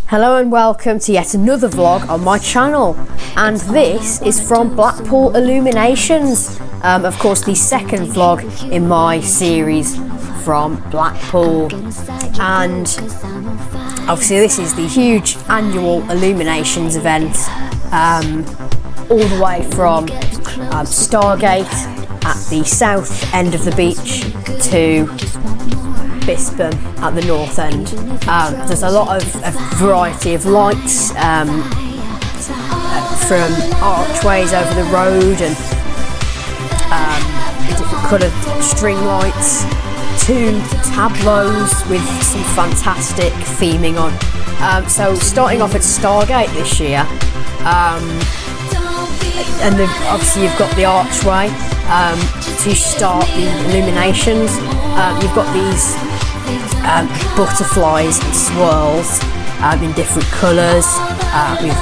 Hello and welcome to yet another vlog on my channel, and this is from Blackpool Illuminations, of course the second vlog in my series from Blackpool. And obviously this is the huge annual Illuminations event, all the way from Stargate at the south end of the beach to Bispham at the north end. There's a lot of variety of lights, from archways over the road and different coloured string lights to tableaus with some fantastic theming on. So starting off at Stargate this year, and obviously you've got the archway to start the illuminations. You've got these butterflies and swirls in different colours, with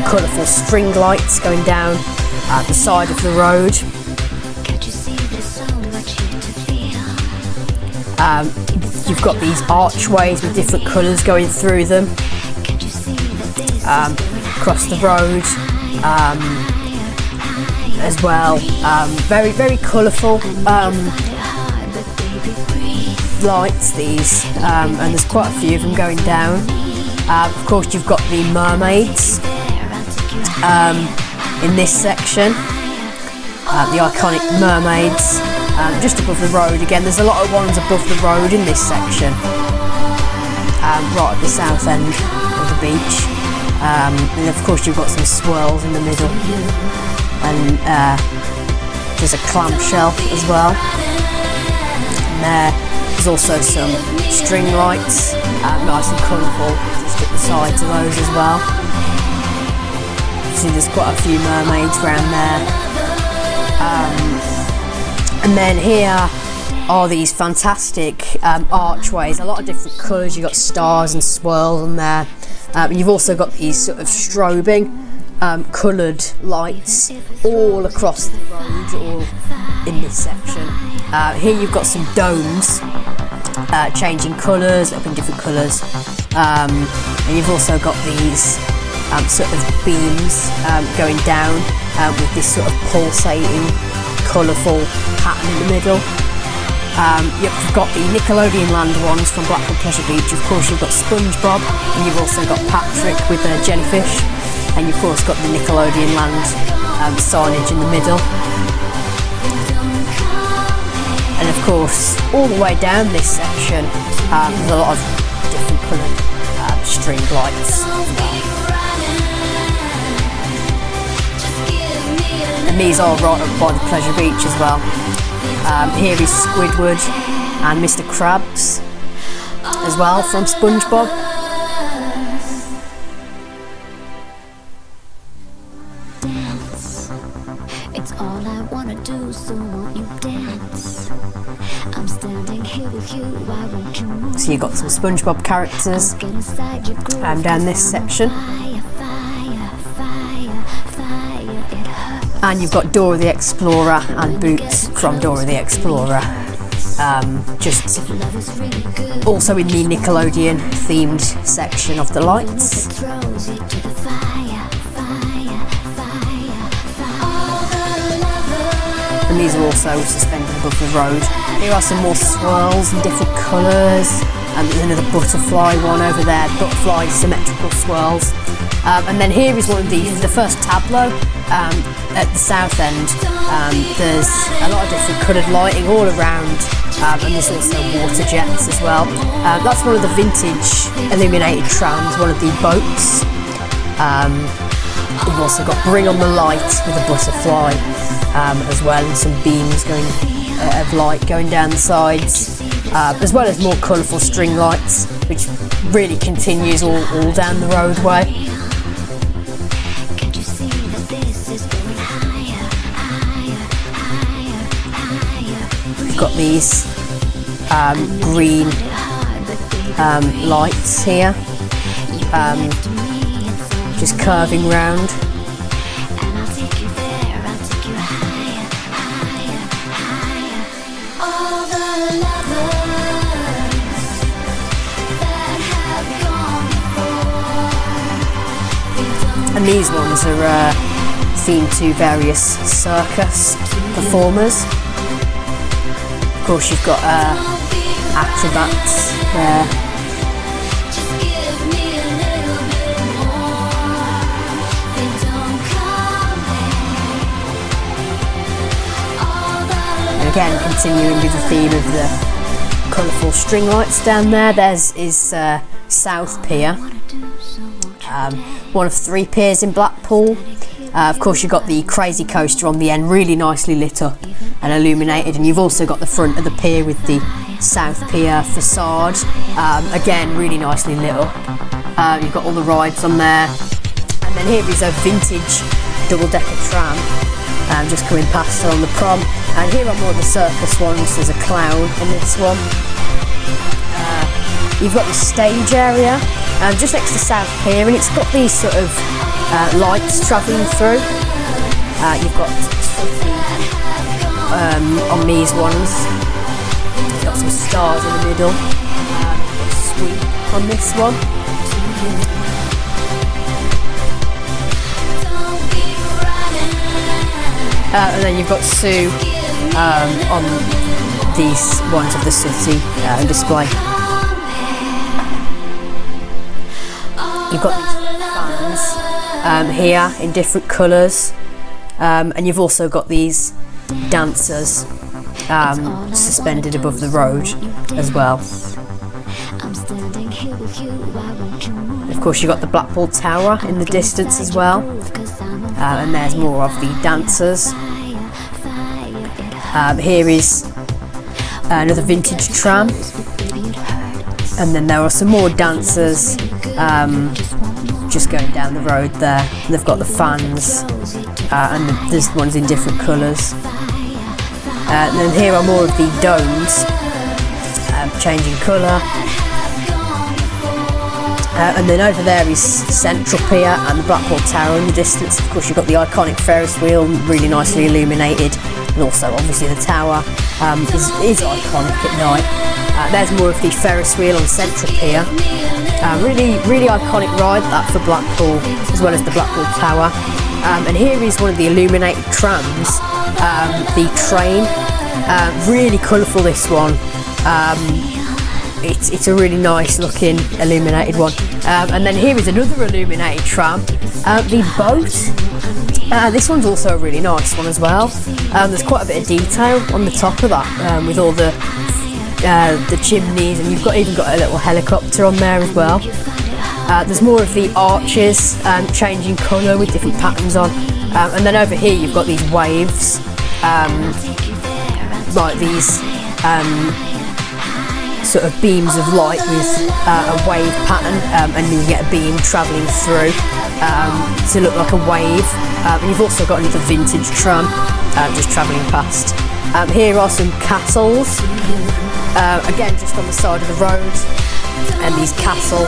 colourful string lights going down the side of the road. You've got these archways with different colours going through them across the road as well. Very colourful lights these, and there's quite a few of them going down. Of course you've got the mermaids in this section, the iconic mermaids just above the road. Again, there's a lot of ones above the road in this section, right at the south end of the beach, and of course you've got some swirls in the middle, and there's a clamshell as well, and there's also some string lights, nice and colourful, just at the sides of those as well. See, there's quite a few mermaids around there. And then here are these fantastic archways, a lot of different colours. You've got stars and swirls on there. And you've also got these sort of strobing coloured lights all across the road, all in this section. Here you've got some domes changing colours, up in different colours, and you've also got these sort of beams going down with this sort of pulsating colourful pattern in the middle. You've got the Nickelodeon Land ones from Blackpool Pleasure Beach. Of course you've got SpongeBob, and you've also got Patrick with a jellyfish, and you've of course got the Nickelodeon Land signage in the middle. And of course, all the way down this section, there's a lot of different coloured string lights. And these are right up by the Pleasure Beach as well. Here is Squidward and Mr. Krabs as well from SpongeBob. It's all I wanna do, so won't you dance? I'm standing here with you, why won't you move? So you've got some SpongeBob characters down this section. And you've got Dora the Explorer and Boots from Dora the Explorer, just also in the Nickelodeon themed section of the lights. And these are also suspended above the road. Here are some more swirls in different colours, and there's another butterfly one over there, butterfly symmetrical swirls. And then here is one of the first tableau at the south end. There's a lot of different coloured lighting all around, and there's also water jets as well. That's one of the vintage illuminated trams, one of the boats. We've also got Bring on the Light with a butterfly as well, and some beams of light going down the sides, as well as more colourful string lights, which really continues all down the roadway. We've got these green lights here, just curving round. All the lovers that have gone And these ones are themed to various circus performers. Of course, you've got acrobats there. And again, continuing with the theme of the colourful string lights down there. There's South Pier, one of 3 piers in Blackpool. Of course, you've got the crazy coaster on the end, really nicely lit up and illuminated, and you've also got the front of the pier with the South Pier facade, again really nicely lit up. You've got all the rides on there, and then here is a vintage double-decker tram just coming past on the prom. And here are more of the circus ones. There's a clown on this one. You've got the stage area just next to South Pier, and it's got these sort of lights travelling through. You've got on these ones, you've got some stars in the middle. Sweep on this one. And then you've got Sue on these ones of the city on display. You've got these fans here in different colours, and you've also got these dancers suspended above the road as well. Of course, you've got the Blackpool Tower in the distance as well, and there's more of the dancers. Here is another vintage tram, and then there are some more dancers just going down the road there. And they've got the fans, and there's ones in different colours. And then here are more of the domes, changing colour. And then over there is Central Pier and the Blackpool Tower in the distance. Of course, you've got the iconic Ferris wheel, really nicely illuminated, and also obviously the tower is iconic at night. There's more of the Ferris wheel on Central Pier. Really iconic ride that for Blackpool, as well as the Blackpool Tower. And here is one of the illuminated trams, the train. Really colourful, this one. It's a really nice looking illuminated one. And then here is another illuminated tram, the boat. This one's also a really nice one as well. There's quite a bit of detail on the top of that, with all the chimneys, and you've even got a little helicopter on there as well. There's more of the arches changing colour with different patterns on. And then over here you've got these waves, like these sort of beams of light with a wave pattern, and you get a beam travelling through to look like a wave. And you've also got another vintage tram just travelling past. Here are some castles, again just on the side of the road, and these castle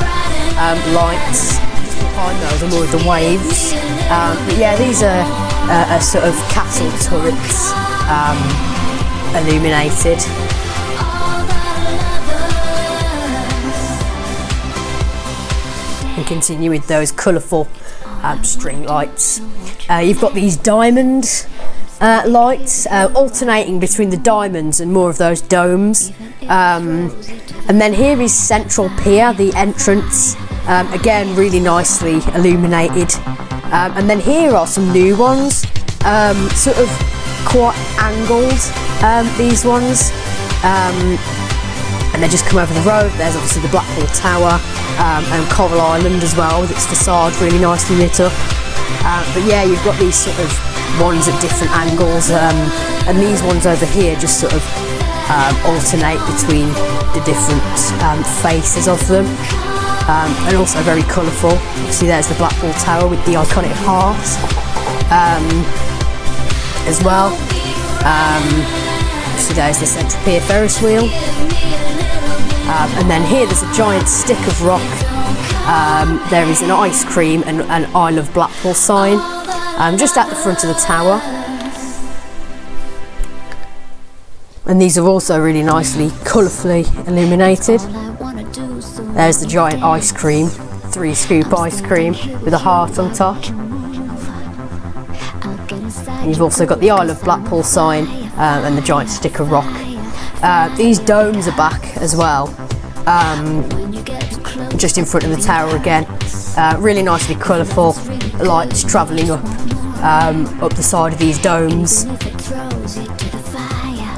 lights just behind those are more of the waves. But yeah, these are sort of castle turrets illuminated. And continue with those colourful string lights. You've got these diamond lights alternating between the diamonds and more of those domes. And then here is Central Pier, the entrance, again really nicely illuminated. And then here are some new ones, sort of quite angled, these ones. And they just come over the road. There's obviously the Blackpool Tower and Coral Island as well, with its facade really nicely lit up. But yeah, you've got these sort of ones at different angles, and these ones over here just sort of alternate between the different faces of them, and also very colourful. Obviously there's the Blackpool Tower with the iconic heart as well. Obviously there's the Central Pier Ferris wheel. And then here there's a giant stick of rock. There is an ice cream and an I Love Blackpool sign just at the front of the tower. And these are also really nicely, colourfully illuminated. There's the giant ice cream 3 scoop ice cream with a heart on top. And you've also got the Isle of Blackpool sign and the giant stick of rock. These domes are back as well, just in front of the tower again. Really nicely colourful lights travelling up the side of these domes.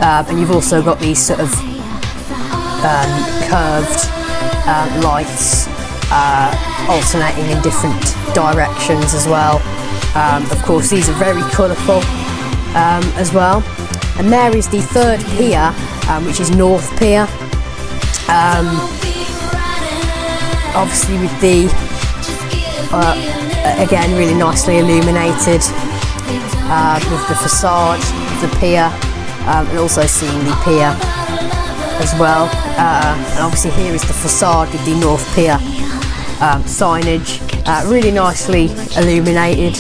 And you've also got these sort of curved lights alternating in different directions as well. Of course, these are very colourful as well. And there is the third pier, which is North Pier. Obviously with the again really nicely illuminated with the facade of the pier, and also seeing the pier as well. And obviously here is the facade with the North Pier signage, really nicely illuminated.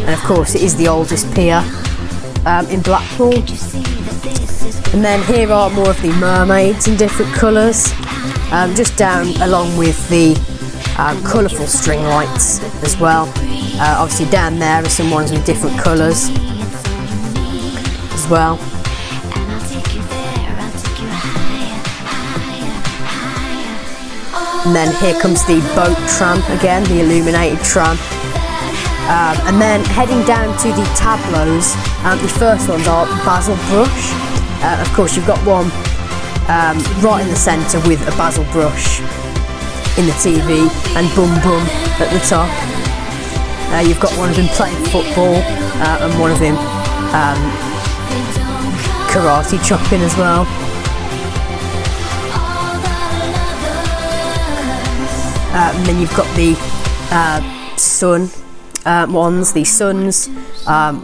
And of course it is the oldest pier in Blackpool. And then here are more of the mermaids in different colours, just down along with the colourful string lights as well. Obviously down there are some ones with different colours as well. And then here comes the boat tram again, the illuminated tram. And then heading down to the tableaus, the first ones are Basil Brush. Of course you've got one right in the centre with a basil brush in the TV and Bum Bum at the top. You've got one of them playing football and one of them karate chopping as well. And then you've got the sun ones, the suns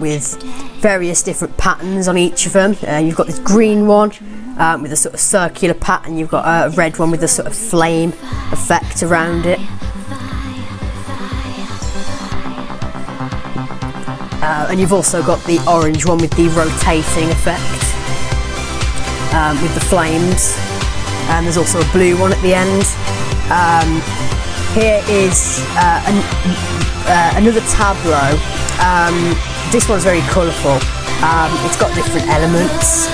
with various different patterns on each of them. You've got this green one with a sort of circular pattern. You've got a red one with a sort of flame effect around it. And you've also got the orange one with the rotating effect with the flames. And there's also a blue one at the end. Here is another tableau. This one's very colourful. It's got different elements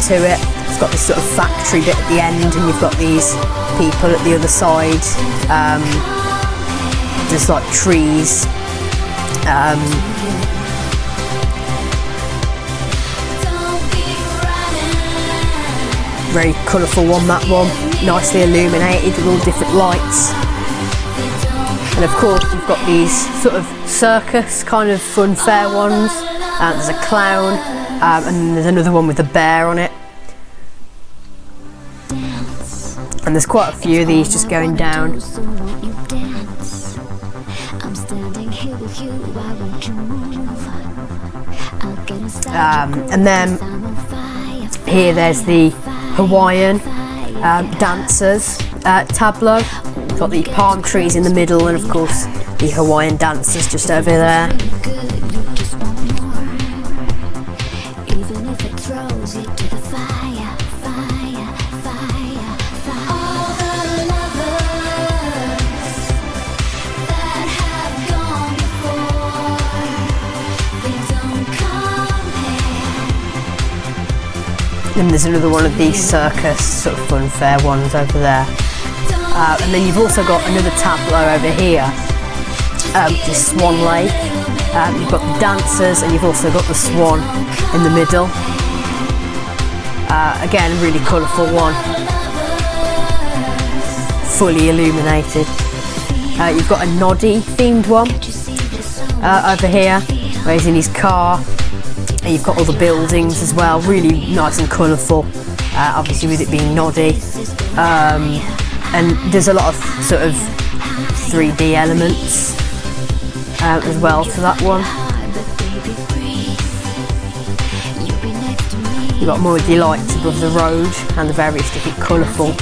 to it. It's got this sort of factory bit at the end, and you've got these people at the other side. There's like trees. Very colourful one, that one. Nicely illuminated with all different lights. And of course you've got these sort of circus kind of fun fair ones. There's a clown and there's another one with a bear on it. And there's quite a few of these just going down. And then here there's the Hawaiian dancers tableau. Got the palm trees in the middle, and of course the Hawaiian dancers just over there. And there's another one of these circus sort of fun fair ones over there. And then you've also got another tableau over here, which is Swan Lake. You've got the dancers and you've also got the swan in the middle. Again, a really colourful one, fully illuminated. You've got a Noddy themed one over here, where he's in his car. And you've got all the buildings as well, really nice and colourful, obviously with it being Noddy. And there's a lot of sort of 3D elements as well to that one. You've got more of the lights above the road and the various different colourful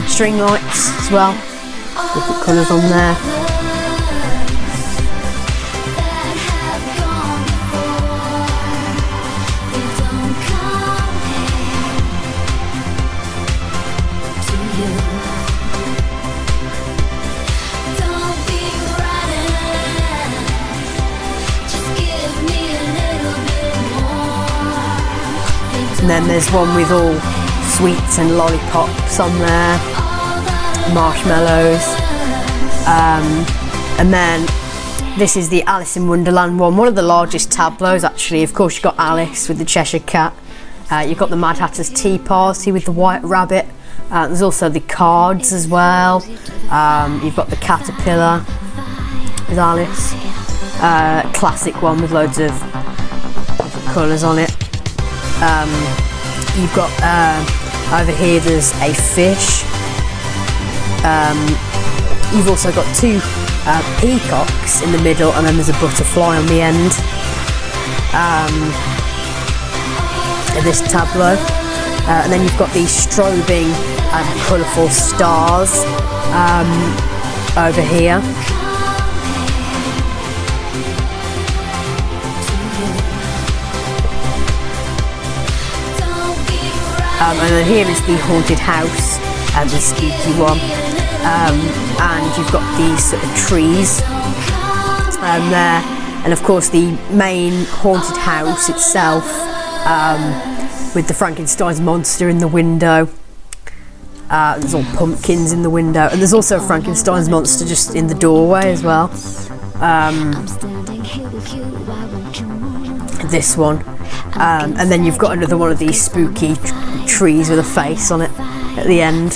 string lights as well, different colours on there. And then there's one with all sweets and lollipops on there, marshmallows. And then this is the Alice in Wonderland one of the largest tableaus actually. Of course, you've got Alice with the Cheshire Cat. You've got the Mad Hatter's Tea Party with the White Rabbit. There's also the cards as well. You've got the Caterpillar with Alice. Classic one with loads of different colours on it. You've got over here there's a fish. You've also got two peacocks in the middle, and then there's a butterfly on the end. This tableau, and then you've got these strobing colourful stars over here. And then here is the haunted house, the spooky one, and you've got these sort of trees there, and of course the main haunted house itself, with the Frankenstein's monster in the window. There's all pumpkins in the window, and there's also a Frankenstein's monster just in the doorway as well. This one, and then you've got another one of these spooky trees with a face on it at the end.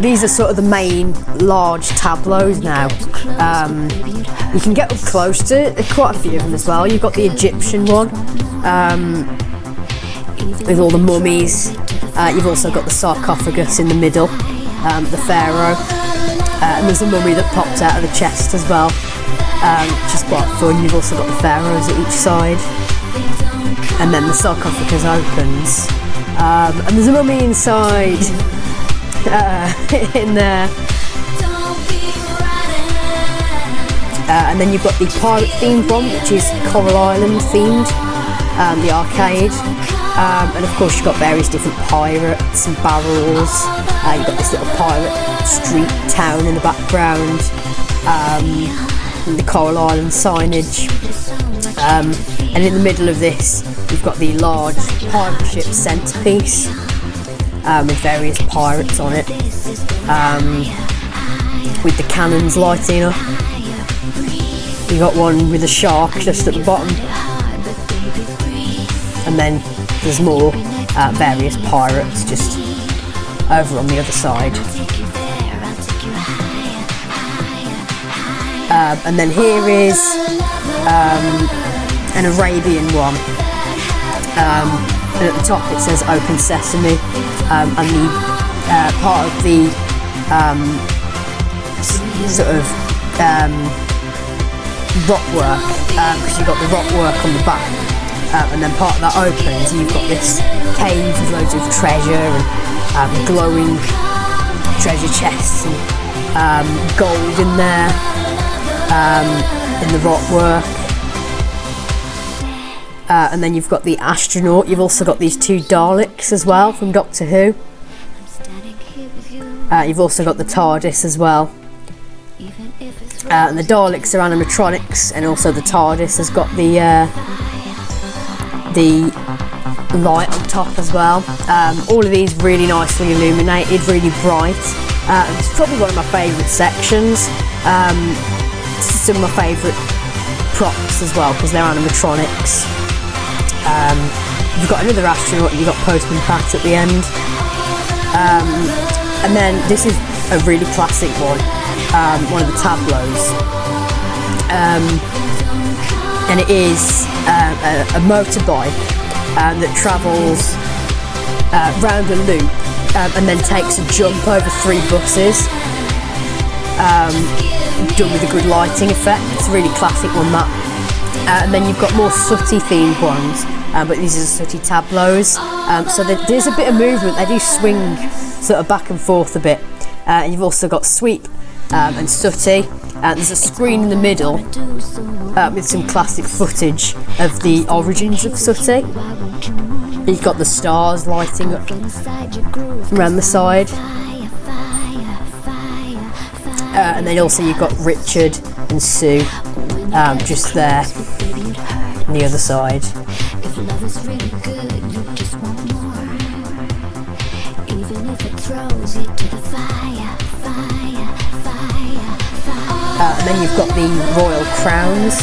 These are sort of the main large tableaus now. You can get up close to quite a few of them as well. You've got the Egyptian one with all the mummies. You've also got the sarcophagus in the middle, the pharaoh, and there's a mummy that pops out of the chest as well, which is quite fun. You've also got the pharaohs at each side, and then the sarcophagus opens, and there's a mummy inside in there. And then you've got the pirate themed one, which is Coral Island themed, the arcade. And of course you've got various different pirates and barrels. You've got this little pirate street town in the background, and the Coral Island signage. And in the middle of this you've got the large pirate ship centrepiece with various pirates on it, with the cannons lighting up. You've got one with a shark just at the bottom, and then there's more various pirates just over on the other side. And then here is an Arabian one, and at the top it says Open Sesame, and the part of the sort of rock work, because you've got the rock work on the back. And then part of that opens, and you've got this cave with loads of treasure and glowing treasure chests and gold in there, in the rock work. And then you've got the astronaut. You've also got these two Daleks as well from Doctor Who. You've also got the TARDIS as well. And the Daleks are animatronics, and also the TARDIS has got the light on top as well. All of these really nicely illuminated, really bright. It's probably one of my favourite sections. Some of my favourite props as well, because they're animatronics. You've got another astronaut, and you've got Postman Pat at the end. And then this is a really classic one of the tableaus. And it is a motorbike that travels round a loop and then takes a jump over 3 buses, done with a good lighting effect. It's a really classic one, that. And then you've got more sooty themed ones, but these are sooty tableaus, so there's a bit of movement. They do swing sort of back and forth a bit. And you've also got sweep and sooty. There's a screen in the middle with some classic footage of the origins of sooty. You've got the stars lighting up around the side, and then also you've got Richard and Sue just there on the other side. if it throws you to the fire, fire, fire, fire. And then you've got the royal crowns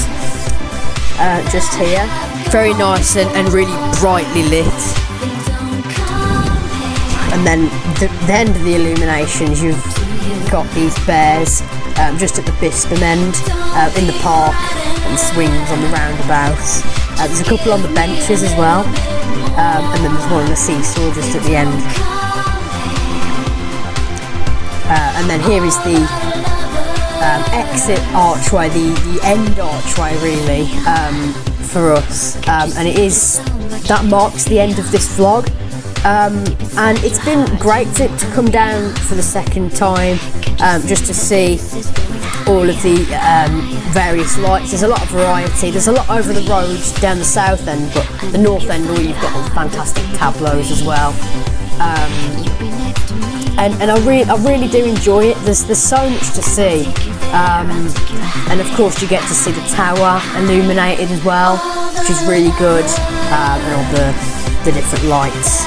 just here. Very nice and really brightly lit. And then the end of the illuminations, you've got these bears just at the Bispham end in the park, and swings on the roundabout. There's a couple on the benches as well, and then there's one on the seesaw just at the end. And then here is the exit archway, the end archway really, for us, and that marks the end of this vlog. And it's been great to come down for the second time, just to see all of the various lights. There's a lot of variety. There's a lot over the road down the south end, but the north end, you've got all the fantastic tableaus as well. And I really do enjoy it. There's so much to see, and of course you get to see the tower illuminated as well, which is really good, and all the different lights.